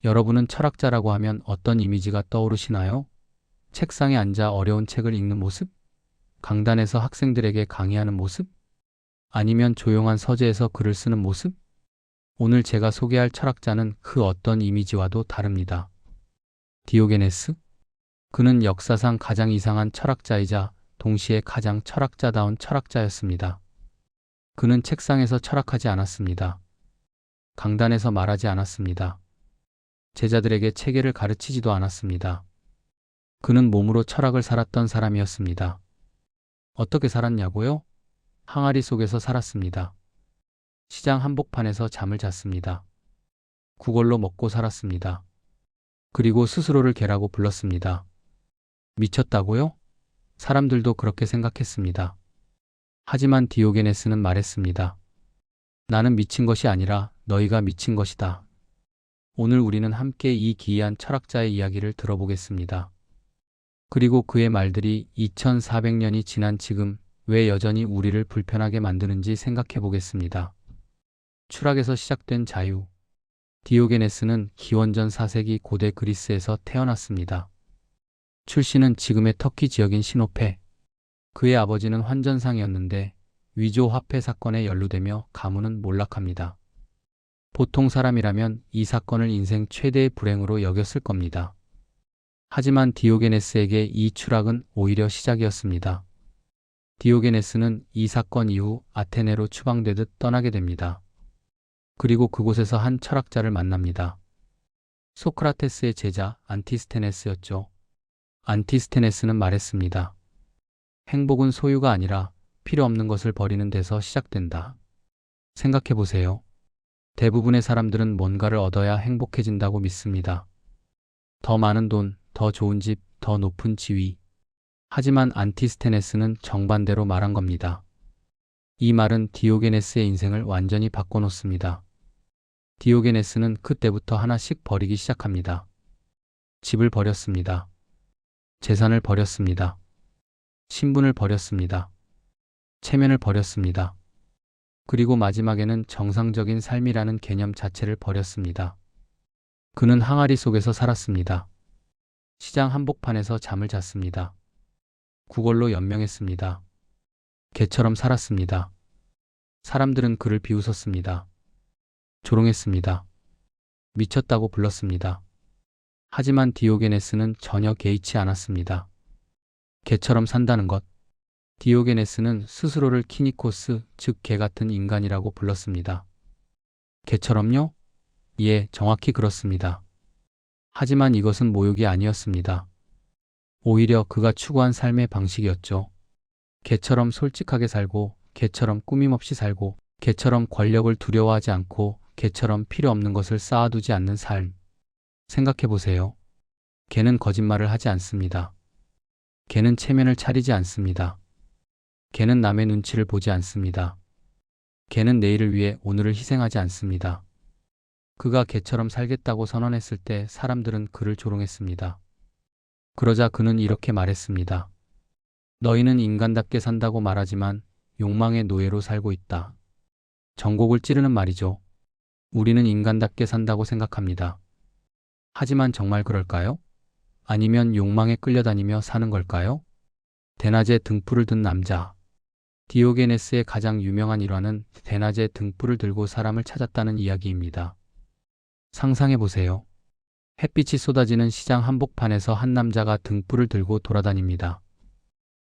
여러분은 철학자라고 하면 어떤 이미지가 떠오르시나요? 책상에 앉아 어려운 책을 읽는 모습? 강단에서 학생들에게 강의하는 모습? 아니면 조용한 서재에서 글을 쓰는 모습? 오늘 제가 소개할 철학자는 그 어떤 이미지와도 다릅니다. 디오게네스? 그는 역사상 가장 이상한 철학자이자 동시에 가장 철학자다운 철학자였습니다. 그는 책상에서 철학하지 않았습니다. 강단에서 말하지 않았습니다. 제자들에게 체계를 가르치지도 않았습니다. 그는 몸으로 철학을 살았던 사람이었습니다. 어떻게 살았냐고요? 항아리 속에서 살았습니다. 시장 한복판에서 잠을 잤습니다. 구걸로 먹고 살았습니다. 그리고 스스로를 개라고 불렀습니다. 미쳤다고요? 사람들도 그렇게 생각했습니다. 하지만 디오게네스는 말했습니다. 나는 미친 것이 아니라 너희가 미친 것이다. 오늘 우리는 함께 이 기이한 철학자의 이야기를 들어보겠습니다. 그리고 그의 말들이 2400년이 지난 지금 왜 여전히 우리를 불편하게 만드는지 생각해 보겠습니다. 추락에서 시작된 자유. 디오게네스는 기원전 4세기 고대 그리스에서 태어났습니다. 출신은 지금의 터키 지역인 시노페. 그의 아버지는 환전상이었는데 위조 화폐 사건에 연루되며 가문은 몰락합니다. 보통 사람이라면 이 사건을 인생 최대의 불행으로 여겼을 겁니다. 하지만 디오게네스에게 이 추락은 오히려 시작이었습니다. 디오게네스는 이 사건 이후 아테네로 추방되듯 떠나게 됩니다. 그리고 그곳에서 한 철학자를 만납니다. 소크라테스의 제자 안티스테네스였죠. 안티스테네스는 말했습니다. 행복은 소유가 아니라 필요 없는 것을 버리는 데서 시작된다. 생각해 보세요. 대부분의 사람들은 뭔가를 얻어야 행복해진다고 믿습니다. 더 많은 돈, 더 좋은 집, 더 높은 지위. 하지만 안티스테네스는 정반대로 말한 겁니다. 이 말은 디오게네스의 인생을 완전히 바꿔놓습니다. 디오게네스는 그때부터 하나씩 버리기 시작합니다. 집을 버렸습니다. 재산을 버렸습니다. 신분을 버렸습니다. 체면을 버렸습니다. 그리고 마지막에는 정상적인 삶이라는 개념 자체를 버렸습니다. 그는 항아리 속에서 살았습니다. 시장 한복판에서 잠을 잤습니다. 구걸로 연명했습니다. 개처럼 살았습니다. 사람들은 그를 비웃었습니다. 조롱했습니다. 미쳤다고 불렀습니다. 하지만 디오게네스는 전혀 개의치 않았습니다. 개처럼 산다는 것. 디오게네스는 스스로를 키니코스, 즉 개 같은 인간이라고 불렀습니다. 개처럼요? 예, 정확히 그렇습니다. 하지만 이것은 모욕이 아니었습니다. 오히려 그가 추구한 삶의 방식이었죠. 개처럼 솔직하게 살고, 개처럼 꾸밈없이 살고, 개처럼 권력을 두려워하지 않고, 개처럼 필요 없는 것을 쌓아두지 않는 삶. 생각해 보세요. 개는 거짓말을 하지 않습니다. 개는 체면을 차리지 않습니다. 개는 남의 눈치를 보지 않습니다. 개는 내일을 위해 오늘을 희생하지 않습니다. 그가 개처럼 살겠다고 선언했을 때 사람들은 그를 조롱했습니다. 그러자 그는 이렇게 말했습니다. 너희는 인간답게 산다고 말하지만 욕망의 노예로 살고 있다. 전곡을 찌르는 말이죠. 우리는 인간답게 산다고 생각합니다. 하지만 정말 그럴까요? 아니면 욕망에 끌려다니며 사는 걸까요? 대낮에 등불을 든 남자. 디오게네스의 가장 유명한 일화는 대낮에 등불을 들고 사람을 찾았다는 이야기입니다. 상상해 보세요. 햇빛이 쏟아지는 시장 한복판에서 한 남자가 등불을 들고 돌아다닙니다.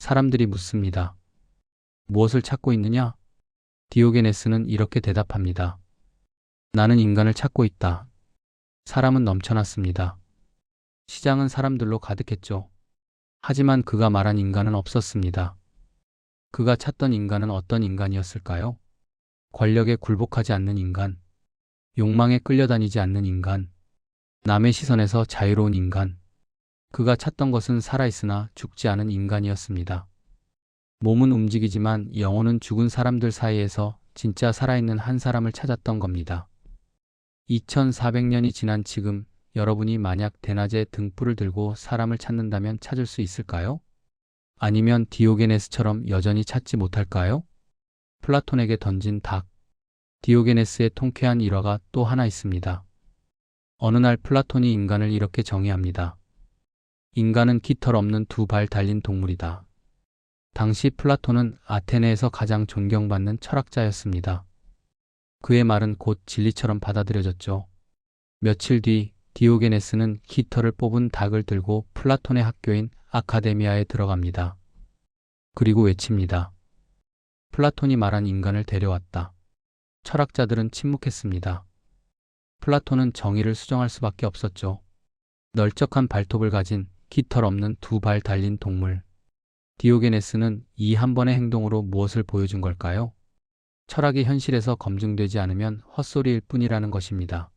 사람들이 묻습니다. 무엇을 찾고 있느냐? 디오게네스는 이렇게 대답합니다. 나는 인간을 찾고 있다. 사람은 넘쳐났습니다. 시장은 사람들로 가득했죠. 하지만 그가 말한 인간은 없었습니다. 그가 찾던 인간은 어떤 인간이었을까요? 권력에 굴복하지 않는 인간, 욕망에 끌려다니지 않는 인간, 남의 시선에서 자유로운 인간. 그가 찾던 것은 살아있으나 죽지 않은 인간이었습니다. 몸은 움직이지만 영혼은 죽은 사람들 사이에서 진짜 살아있는 한 사람을 찾았던 겁니다. 2400년이 지난 지금 여러분이 만약 대낮에 등불을 들고 사람을 찾는다면 찾을 수 있을까요? 아니면 디오게네스처럼 여전히 찾지 못할까요? 플라톤에게 던진 닭. 디오게네스의 통쾌한 일화가 또 하나 있습니다. 어느 날 플라톤이 인간을 이렇게 정의합니다. 인간은 깃털 없는 두 발 달린 동물이다. 당시 플라톤은 아테네에서 가장 존경받는 철학자였습니다. 그의 말은 곧 진리처럼 받아들여졌죠. 며칠 뒤 디오게네스는 깃털을 뽑은 닭을 들고 플라톤의 학교인 아카데미아에 들어갑니다. 그리고 외칩니다. 플라톤이 말한 인간을 데려왔다. 철학자들은 침묵했습니다. 플라톤은 정의를 수정할 수밖에 없었죠. 널쩍한 발톱을 가진 깃털 없는 두 발 달린 동물. 디오게네스는 이 한 번의 행동으로 무엇을 보여준 걸까요? 철학이 현실에서 검증되지 않으면 헛소리일 뿐이라는 것입니다.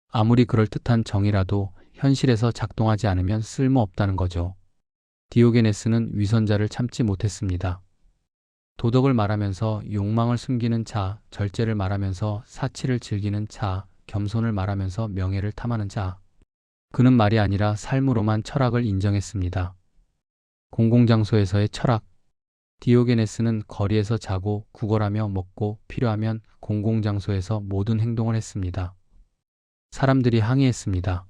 아무리 그럴듯한 정의라도 현실에서 작동하지 않으면 쓸모없다는 거죠. 디오게네스는 위선자를 참지 못했습니다. 도덕을 말하면서 욕망을 숨기는 자, 절제를 말하면서 사치를 즐기는 자, 겸손을 말하면서 명예를 탐하는 자. 그는 말이 아니라 삶으로만 철학을 인정했습니다. 공공장소에서의 철학. 디오게네스는 거리에서 자고 구걸하며 먹고 필요하면 공공장소에서 모든 행동을 했습니다. 사람들이 항의했습니다.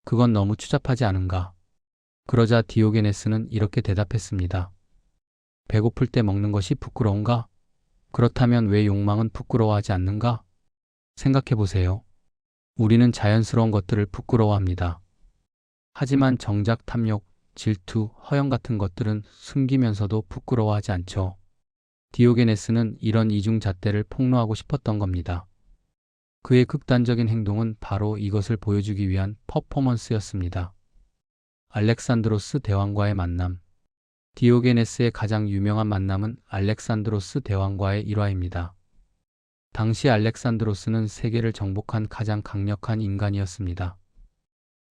그건 너무 추잡하지 않은가? 그러자 디오게네스는 이렇게 대답했습니다. 배고플 때 먹는 것이 부끄러운가? 그렇다면 왜 욕망은 부끄러워하지 않는가? 생각해 보세요. 우리는 자연스러운 것들을 부끄러워합니다. 하지만 정작 탐욕, 질투, 허영 같은 것들은 숨기면서도 부끄러워하지 않죠. 디오게네스는 이런 이중잣대를 폭로하고 싶었던 겁니다. 그의 극단적인 행동은 바로 이것을 보여주기 위한 퍼포먼스였습니다. 알렉산드로스 대왕과의 만남. 디오게네스의 가장 유명한 만남은 알렉산드로스 대왕과의 일화입니다. 당시 알렉산드로스는 세계를 정복한 가장 강력한 인간이었습니다.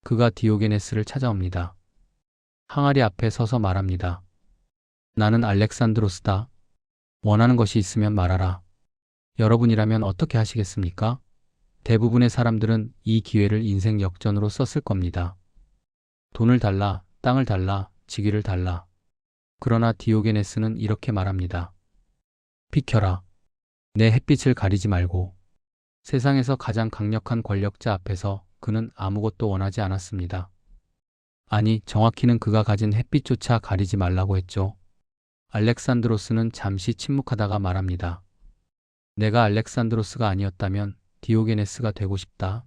그가 디오게네스를 찾아옵니다. 항아리 앞에 서서 말합니다. 나는 알렉산드로스다. 원하는 것이 있으면 말하라. 여러분이라면 어떻게 하시겠습니까? 대부분의 사람들은 이 기회를 인생 역전으로 썼을 겁니다. 돈을 달라, 땅을 달라, 직위를 달라. 그러나 디오게네스는 이렇게 말합니다. 비켜라. 내 햇빛을 가리지 말고. 세상에서 가장 강력한 권력자 앞에서 그는 아무것도 원하지 않았습니다. 아니, 정확히는 그가 가진 햇빛조차 가리지 말라고 했죠. 알렉산드로스는 잠시 침묵하다가 말합니다. 내가 알렉산드로스가 아니었다면 디오게네스가 되고 싶다.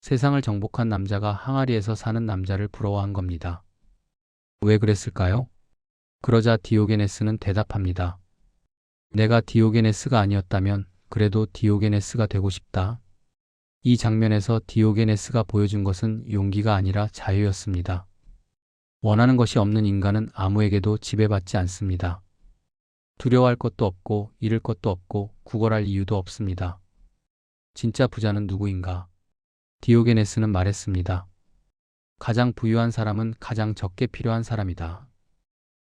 세상을 정복한 남자가 항아리에서 사는 남자를 부러워한 겁니다. 왜 그랬을까요? 그러자 디오게네스는 대답합니다. 내가 디오게네스가 아니었다면 그래도 디오게네스가 되고 싶다. 이 장면에서 디오게네스가 보여준 것은 용기가 아니라 자유였습니다. 원하는 것이 없는 인간은 아무에게도 지배받지 않습니다. 두려워할 것도 없고 잃을 것도 없고 구걸할 이유도 없습니다. 진짜 부자는 누구인가? 디오게네스는 말했습니다. 가장 부유한 사람은 가장 적게 필요한 사람이다.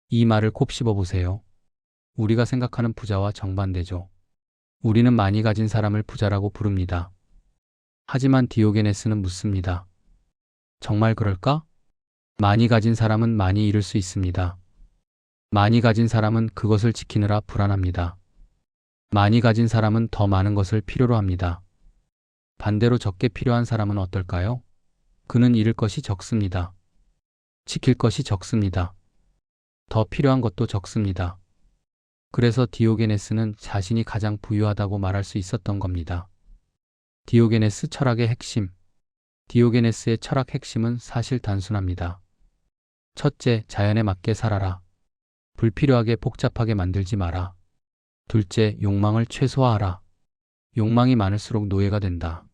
이 말을 곱씹어 보세요. 우리가 생각하는 부자와 정반대죠. 우리는 많이 가진 사람을 부자라고 부릅니다. 하지만 디오게네스는 묻습니다. 정말 그럴까? 많이 가진 사람은 많이 잃을 수 있습니다. 많이 가진 사람은 그것을 지키느라 불안합니다. 많이 가진 사람은 더 많은 것을 필요로 합니다. 반대로 적게 필요한 사람은 어떨까요? 그는 잃을 것이 적습니다. 지킬 것이 적습니다. 더 필요한 것도 적습니다. 그래서 디오게네스는 자신이 가장 부유하다고 말할 수 있었던 겁니다. 디오게네스 철학의 핵심. 디오게네스의 철학 핵심은 사실 단순합니다. 첫째, 자연에 맞게 살아라. 불필요하게 복잡하게 만들지 마라. 둘째, 욕망을 최소화하라. 욕망이 많을수록 노예가 된다.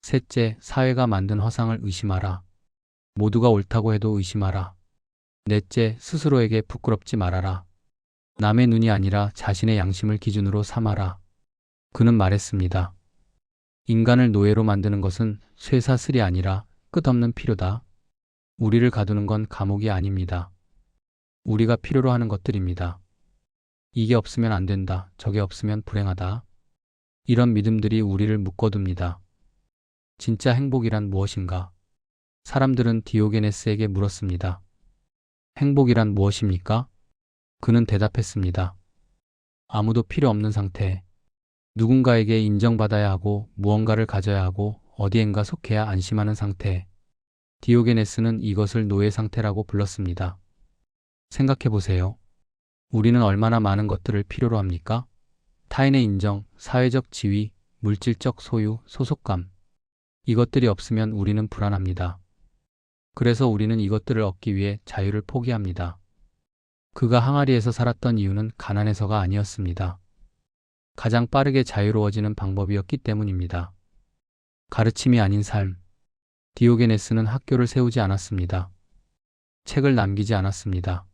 셋째, 사회가 만든 허상을 의심하라. 모두가 옳다고 해도 의심하라. 넷째, 스스로에게 부끄럽지 말아라. 남의 눈이 아니라 자신의 양심을 기준으로 삼아라. 그는 말했습니다. 인간을 노예로 만드는 것은 쇠사슬이 아니라 끝없는 필요다. 우리를 가두는 건 감옥이 아닙니다. 우리가 필요로 하는 것들입니다. 이게 없으면 안 된다. 저게 없으면 불행하다. 이런 믿음들이 우리를 묶어둡니다. 진짜 행복이란 무엇인가? 사람들은 디오게네스에게 물었습니다. 행복이란 무엇입니까? 그는 대답했습니다. 아무도 필요 없는 상태. 누군가에게 인정받아야 하고 무언가를 가져야 하고 어디엔가 속해야 안심하는 상태. 디오게네스는 이것을 노예 상태라고 불렀습니다. 생각해 보세요. 우리는 얼마나 많은 것들을 필요로 합니까? 타인의 인정, 사회적 지위, 물질적 소유, 소속감. 이것들이 없으면 우리는 불안합니다. 그래서 우리는 이것들을 얻기 위해 자유를 포기합니다. 그가 항아리에서 살았던 이유는 가난해서가 아니었습니다. 가장 빠르게 자유로워지는 방법이었기 때문입니다. 가르침이 아닌 삶. 디오게네스는 학교를 세우지 않았습니다. 책을 남기지 않았습니다.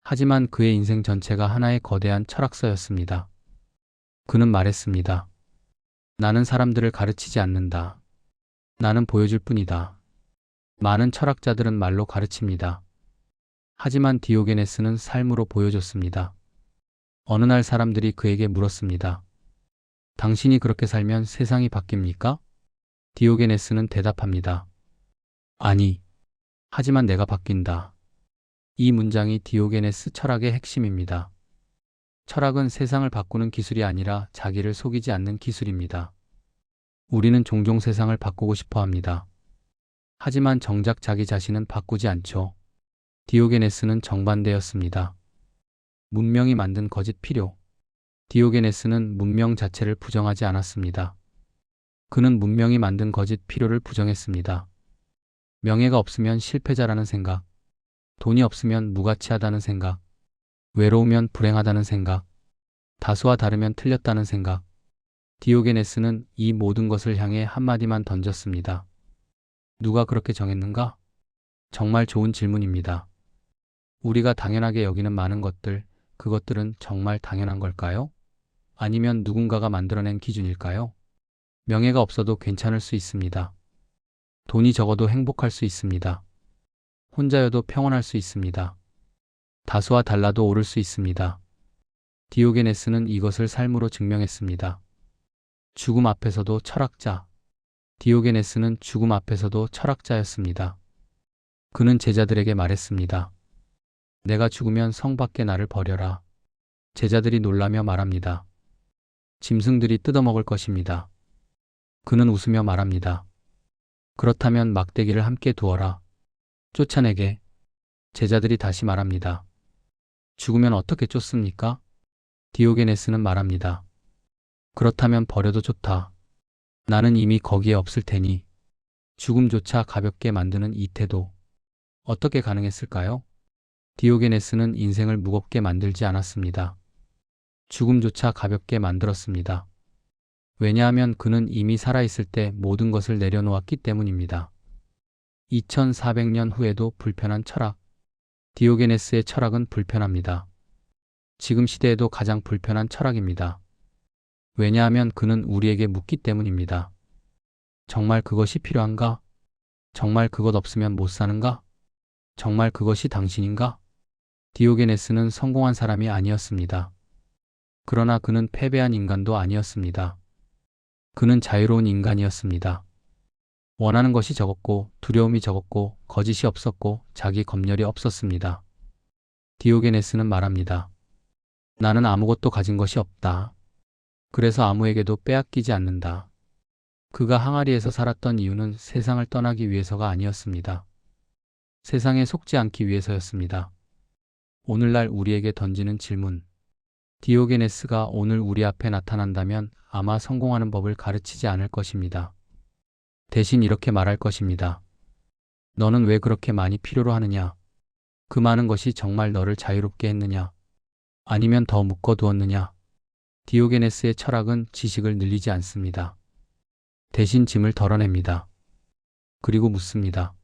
하지만 그의 인생 전체가 하나의 거대한 철학서였습니다. 그는 말했습니다. 나는 사람들을 가르치지 않는다. 나는 보여줄 뿐이다. 많은 철학자들은 말로 가르칩니다. 하지만 디오게네스는 삶으로 보여줬습니다. 어느 날 사람들이 그에게 물었습니다. 당신이 그렇게 살면 세상이 바뀝니까? 디오게네스는 대답합니다. 아니, 하지만 내가 바뀐다. 이 문장이 디오게네스 철학의 핵심입니다. 철학은 세상을 바꾸는 기술이 아니라 자기를 속이지 않는 기술입니다. 우리는 종종 세상을 바꾸고 싶어 합니다. 하지만 정작 자기 자신은 바꾸지 않죠. 디오게네스는 정반대였습니다. 문명이 만든 거짓 필요. 디오게네스는 문명 자체를 부정하지 않았습니다. 그는 문명이 만든 거짓 필요를 부정했습니다. 명예가 없으면 실패자라는 생각, 돈이 없으면 무가치하다는 생각, 외로우면 불행하다는 생각, 다수와 다르면 틀렸다는 생각. 디오게네스는 이 모든 것을 향해 한마디만 던졌습니다. 누가 그렇게 정했는가? 정말 좋은 질문입니다. 우리가 당연하게 여기는 많은 것들, 그것들은 정말 당연한 걸까요? 아니면 누군가가 만들어낸 기준일까요? 명예가 없어도 괜찮을 수 있습니다. 돈이 적어도 행복할 수 있습니다. 혼자여도 평온할 수 있습니다. 다수와 달라도 오를 수 있습니다. 디오게네스는 이것을 삶으로 증명했습니다. 죽음 앞에서도 철학자. 디오게네스는 죽음 앞에서도 철학자였습니다. 그는 제자들에게 말했습니다. 내가 죽으면 성 밖에 나를 버려라. 제자들이 놀라며 말합니다. 짐승들이 뜯어먹을 것입니다. 그는 웃으며 말합니다. 그렇다면 막대기를 함께 두어라. 쫓아내게. 제자들이 다시 말합니다. 죽으면 어떻게 쫓습니까? 디오게네스는 말합니다. 그렇다면 버려도 좋다. 나는 이미 거기에 없을 테니. 죽음조차 가볍게 만드는 이 태도. 어떻게 가능했을까요? 디오게네스는 인생을 무겁게 만들지 않았습니다. 죽음조차 가볍게 만들었습니다. 왜냐하면 그는 이미 살아있을 때 모든 것을 내려놓았기 때문입니다. 2400년 후에도 불편한 철학. 디오게네스의 철학은 불편합니다. 지금 시대에도 가장 불편한 철학입니다. 왜냐하면 그는 우리에게 묻기 때문입니다. 정말 그것이 필요한가? 정말 그것 없으면 못 사는가? 정말 그것이 당신인가? 디오게네스는 성공한 사람이 아니었습니다. 그러나 그는 패배한 인간도 아니었습니다. 그는 자유로운 인간이었습니다. 원하는 것이 적었고 두려움이 적었고 거짓이 없었고 자기 검열이 없었습니다. 디오게네스는 말합니다. 나는 아무것도 가진 것이 없다. 그래서 아무에게도 빼앗기지 않는다. 그가 항아리에서 살았던 이유는 세상을 떠나기 위해서가 아니었습니다. 세상에 속지 않기 위해서였습니다. 오늘날 우리에게 던지는 질문. 디오게네스가 오늘 우리 앞에 나타난다면 아마 성공하는 법을 가르치지 않을 것입니다. 대신 이렇게 말할 것입니다. 너는 왜 그렇게 많이 필요로 하느냐? 그 많은 것이 정말 너를 자유롭게 했느냐? 아니면 더 묶어두었느냐? 디오게네스의 철학은 지식을 늘리지 않습니다. 대신 짐을 덜어냅니다. 그리고 묻습니다.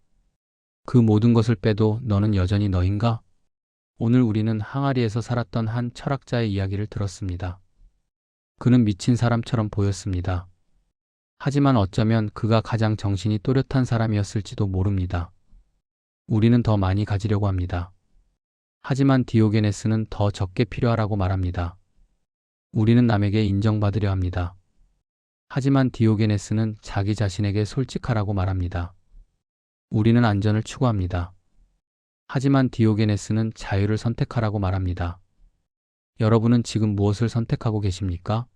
그 모든 것을 빼도 너는 여전히 너인가? 오늘 우리는 항아리에서 살았던 한 철학자의 이야기를 들었습니다. 그는 미친 사람처럼 보였습니다. 하지만 어쩌면 그가 가장 정신이 또렷한 사람이었을지도 모릅니다. 우리는 더 많이 가지려고 합니다. 하지만 디오게네스는 더 적게 필요하라고 말합니다. 우리는 남에게 인정받으려 합니다. 하지만 디오게네스는 자기 자신에게 솔직하라고 말합니다. 우리는 안전을 추구합니다. 하지만 디오게네스는 자유를 선택하라고 말합니다. 여러분은 지금 무엇을 선택하고 계십니까?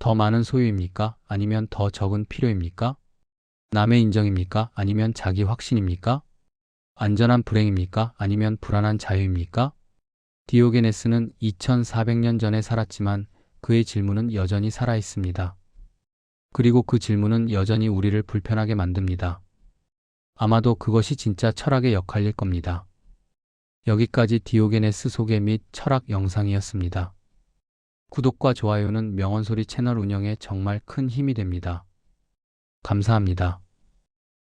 더 많은 소유입니까? 아니면 더 적은 필요입니까? 남의 인정입니까? 아니면 자기 확신입니까? 안전한 불행입니까? 아니면 불안한 자유입니까? 디오게네스는 2400년 전에 살았지만 그의 질문은 여전히 살아 있습니다. 그리고 그 질문은 여전히 우리를 불편하게 만듭니다. 아마도 그것이 진짜 철학의 역할일 겁니다. 여기까지 디오게네스 소개 및 철학 영상이었습니다. 구독과 좋아요는 명언소리 채널 운영에 정말 큰 힘이 됩니다. 감사합니다.